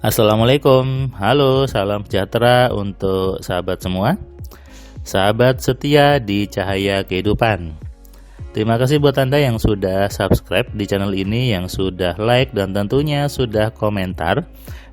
Assalamualaikum, halo, salam sejahtera untuk sahabat semua, sahabat setia di Cahaya Kehidupan. Terima kasih buat Anda yang sudah subscribe di channel ini, yang sudah like dan tentunya sudah komentar,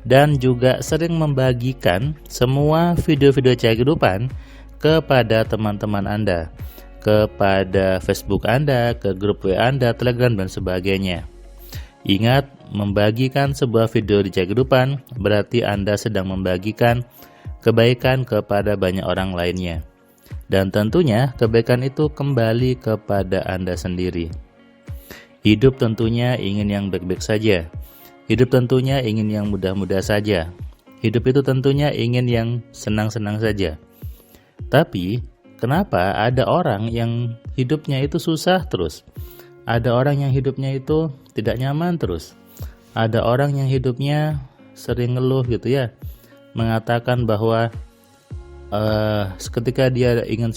dan juga sering membagikan semua video-video Cahaya Kehidupan kepada teman-teman Anda, kepada Facebook Anda, ke grup WA Anda, Telegram, dan sebagainya. Ingat, membagikan sebuah video di Cahaya Kehidupan berarti Anda sedang membagikan kebaikan kepada banyak orang lainnya. Dan tentunya kebaikan itu kembali kepada Anda sendiri. Hidup tentunya ingin yang baik-baik saja. Hidup tentunya ingin yang mudah-mudah saja. Hidup itu tentunya ingin yang senang-senang saja. Tapi, kenapa ada orang yang hidupnya itu susah terus? Ada orang yang hidupnya itu tidak nyaman terus. Ada orang yang hidupnya sering ngeluh gitu ya, mengatakan bahwa ketika dia ingin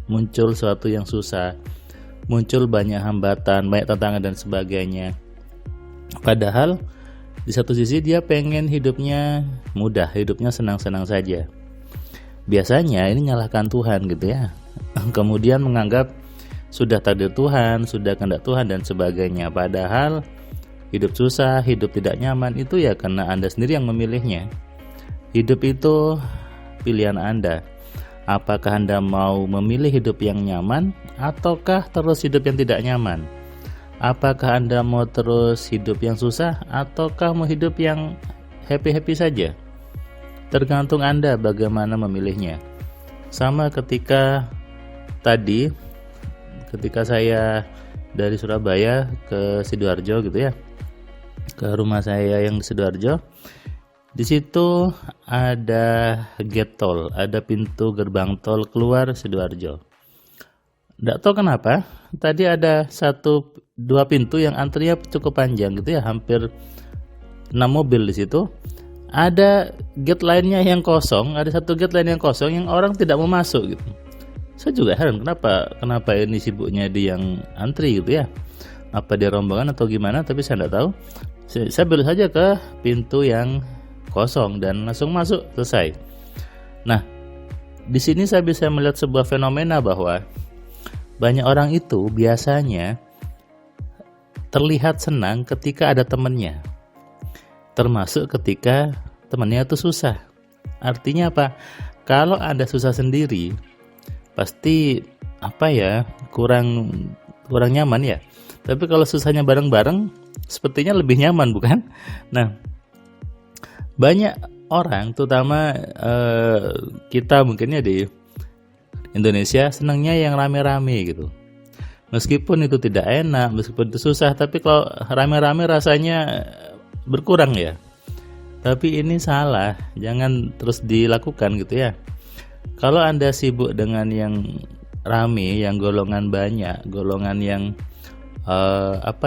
muncul suatu yang susah, muncul banyak hambatan, banyak tantangan dan sebagainya. Padahal di satu sisi dia pengen hidupnya mudah, hidupnya senang-senang saja. Biasanya ini nyalahkan Tuhan gitu ya. Kemudian menganggap sudah takdir Tuhan, sudah kehendak Tuhan dan sebagainya. Padahal hidup susah, hidup tidak nyaman itu ya karena Anda sendiri yang memilihnya. Hidup itu pilihan Anda. Apakah Anda mau memilih hidup yang nyaman ataukah terus hidup yang tidak nyaman? Apakah Anda mau terus hidup yang susah ataukah mau hidup yang happy-happy saja? Tergantung Anda bagaimana memilihnya. Sama ketika saya dari Surabaya ke Sidoarjo gitu ya, ke rumah saya yang di Sidoarjo. Di situ ada gate tol, ada pintu gerbang tol keluar Sidoarjo. Nggak tahu kenapa, tadi ada 1-2 pintu yang antrinya cukup panjang gitu ya, hampir 6 mobil di situ. Ada gate lainnya yang kosong, ada satu gate lain yang kosong yang orang tidak mau masuk gitu. Saya juga heran kenapa ini sibuknya di yang antri gitu ya. Apa dia rombongan atau gimana, tapi saya tidak tahu. Saya belok saja ke pintu yang kosong dan langsung masuk, selesai. Nah, di sini saya bisa melihat sebuah fenomena bahwa banyak orang itu biasanya terlihat senang ketika ada temannya. Termasuk ketika temannya itu susah. Artinya apa? Kalau Anda susah sendiri, pasti kurang nyaman ya. Tapi kalau susahnya bareng-bareng sepertinya lebih nyaman, bukan? Nah, banyak orang terutama kita mungkinnya di Indonesia senangnya yang rame-rame gitu. Meskipun itu tidak enak, meskipun itu susah, tapi kalau rame-rame rasanya berkurang ya. Tapi ini salah, jangan terus dilakukan gitu ya. Kalau Anda sibuk dengan yang rame, yang golongan banyak, golongan yang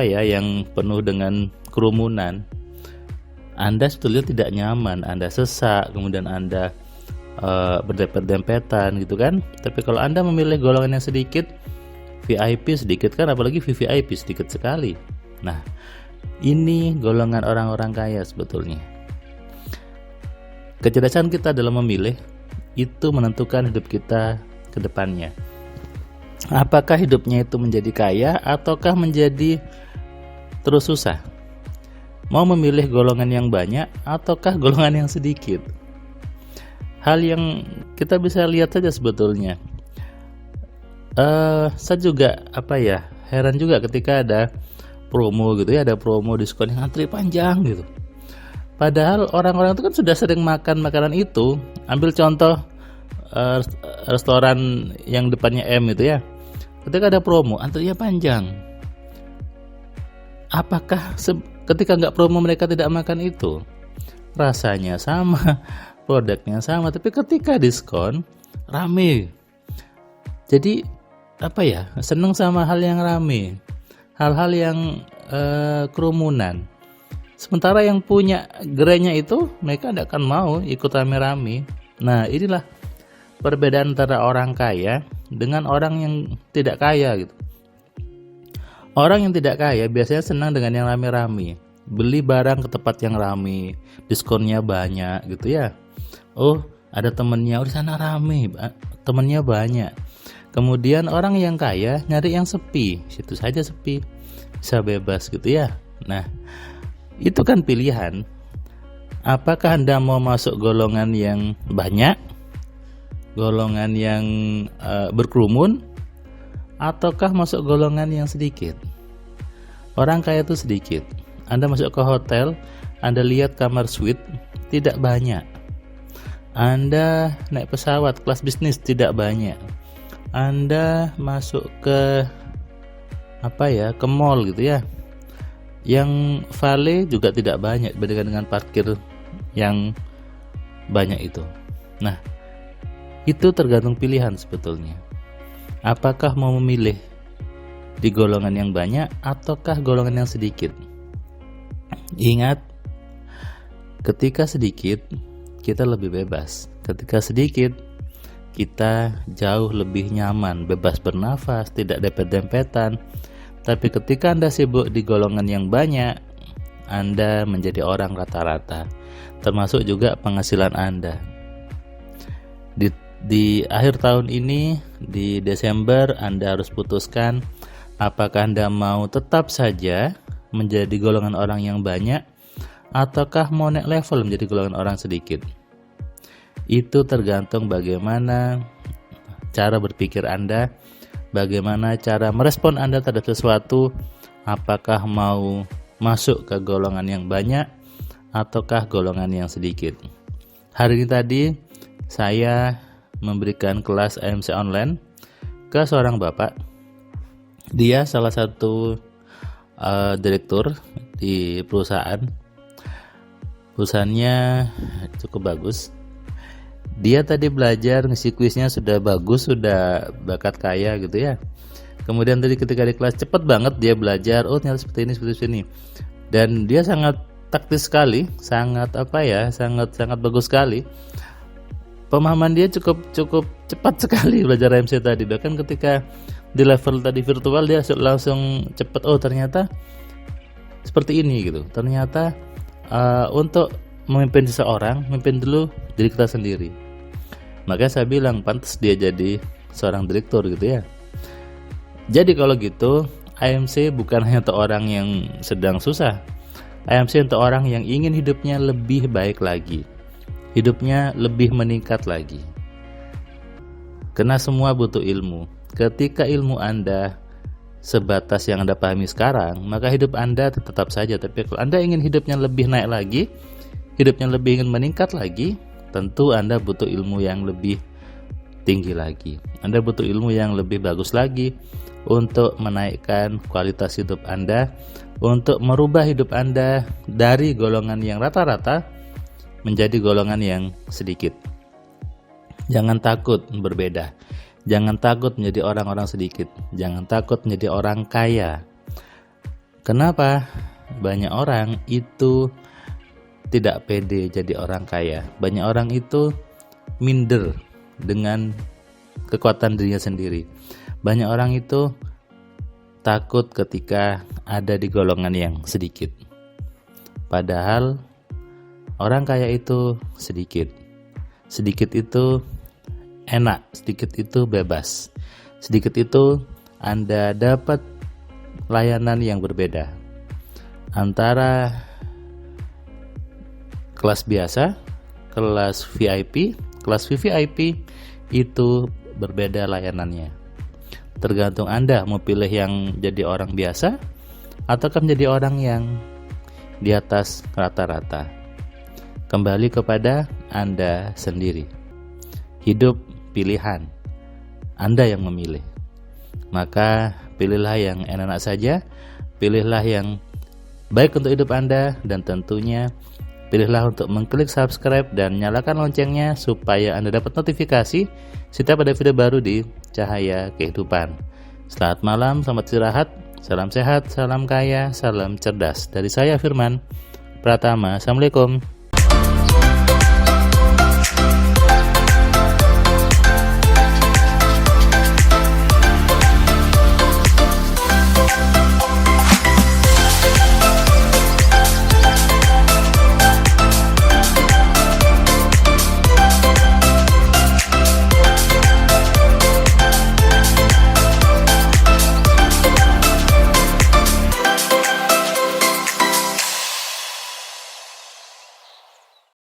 yang penuh dengan kerumunan, Anda sebetulnya tidak nyaman, Anda sesak, kemudian Anda berdempet-dempetan gitu kan. Tapi kalau Anda memilih golongan yang sedikit, VIP sedikit kan, apalagi VVIP sedikit sekali. Nah, ini golongan orang-orang kaya sebetulnya. Kecerdasan kita dalam memilih itu menentukan hidup kita ke depannya. Apakah hidupnya itu menjadi kaya ataukah menjadi terus susah? Mau memilih golongan yang banyak ataukah golongan yang sedikit? Hal yang kita bisa lihat saja sebetulnya. Saya juga heran juga ketika ada promo gitu ya, ada promo diskon yang antri panjang gitu. Padahal orang-orang itu kan sudah sering makan makanan itu. Ambil contoh restoran yang depannya M itu ya. Ketika ada promo, antrinya panjang. Apakah ketika nggak promo mereka tidak makan itu? Rasanya sama, produknya sama, tapi ketika diskon rame. Jadi senang sama hal yang rame, hal-hal yang kerumunan. Sementara yang punya gerainya itu mereka tidak akan mau ikut rame-rame. Nah, inilah perbedaan antara orang kaya dengan orang yang tidak kaya gitu. Orang yang tidak kaya biasanya senang dengan yang rame-rame. beli barang ke tempat yang rame, diskonnya banyak gitu ya. Oh, ada temennya, oh di sana rame, temennya banyak. Kemudian orang yang kaya nyari yang sepi, situ saja sepi, bisa bebas gitu ya. Nah, itu kan pilihan. Apakah Anda mau masuk golongan yang banyak, golongan yang berkerumun, ataukah masuk golongan yang sedikit? Orang kaya itu sedikit. Anda masuk ke hotel, Anda lihat kamar suite tidak banyak. Anda naik pesawat kelas bisnis tidak banyak. Anda masuk ke ke mall gitu ya, yang valet juga tidak banyak dibandingkan dengan parkir yang banyak itu. Nah, itu tergantung pilihan sebetulnya. Apakah mau memilih di golongan yang banyak ataukah golongan yang sedikit? Ingat, ketika sedikit kita lebih bebas. Ketika sedikit kita jauh lebih nyaman, bebas bernafas, tidak dempet-dempetan. Tapi ketika Anda sibuk di golongan yang banyak, Anda menjadi orang rata-rata, termasuk juga penghasilan Anda. Di akhir tahun ini, di Desember, Anda harus putuskan apakah Anda mau tetap saja menjadi golongan orang yang banyak, ataukah mau naik level menjadi golongan orang sedikit. Itu tergantung bagaimana cara berpikir Anda, bagaimana cara merespon Anda terhadap sesuatu, apakah mau masuk ke golongan yang banyak ataukah golongan yang sedikit. Hari ini tadi saya memberikan kelas AMC online ke seorang bapak. Dia salah satu direktur di perusahaan. Perusahaannya cukup bagus. Dia tadi belajar, ngisi kuisnya sudah bagus, sudah bakat kaya gitu ya. Kemudian tadi ketika di kelas cepet banget dia belajar, oh ternyata seperti ini. Dan dia sangat taktis sekali, sangat bagus sekali. Pemahaman dia cukup cepat sekali belajar AMC tadi. Bahkan ketika di level tadi virtual dia langsung cepat, oh ternyata seperti ini gitu. Ternyata untuk memimpin seseorang, memimpin dulu diri kita sendiri. Makanya saya bilang pantas dia jadi seorang direktur gitu ya. Jadi kalau gitu, AMC bukan hanya untuk orang yang sedang susah. AMC untuk orang yang ingin hidupnya lebih baik lagi, hidupnya lebih meningkat lagi. Karena semua butuh ilmu. Ketika ilmu Anda sebatas yang Anda pahami sekarang, maka hidup Anda tetap saja. Tapi kalau Anda ingin hidupnya lebih naik lagi, hidupnya lebih ingin meningkat lagi, tentu Anda butuh ilmu yang lebih tinggi lagi. Anda butuh ilmu yang lebih bagus lagi untuk menaikkan kualitas hidup Anda, untuk merubah hidup Anda dari golongan yang rata-rata menjadi golongan yang sedikit. Jangan takut berbeda. Jangan takut menjadi orang-orang sedikit. Jangan takut menjadi orang kaya. Kenapa? Banyak orang itu tidak pede jadi orang kaya. Banyak orang itu minder dengan kekuatan dirinya sendiri. Banyak orang itu takut ketika ada di golongan yang sedikit. Padahal orang kaya itu sedikit. Sedikit itu enak, sedikit itu bebas. Sedikit itu Anda dapat layanan yang berbeda antara kelas biasa, kelas VIP. Kelas VVIP itu berbeda layanannya. Tergantung Anda mau pilih yang jadi orang biasa ataukah menjadi orang yang di atas rata-rata. Kembali kepada Anda sendiri. Hidup pilihan. Anda yang memilih. Maka pilihlah yang enak-enak saja, pilihlah yang baik untuk hidup Anda, dan tentunya pilihlah untuk mengklik subscribe dan nyalakan loncengnya supaya Anda dapat notifikasi setiap ada video baru di Cahaya Kehidupan. Selamat malam, selamat istirahat, salam sehat, salam kaya, salam cerdas. Dari saya Firman Pratama. Assalamualaikum.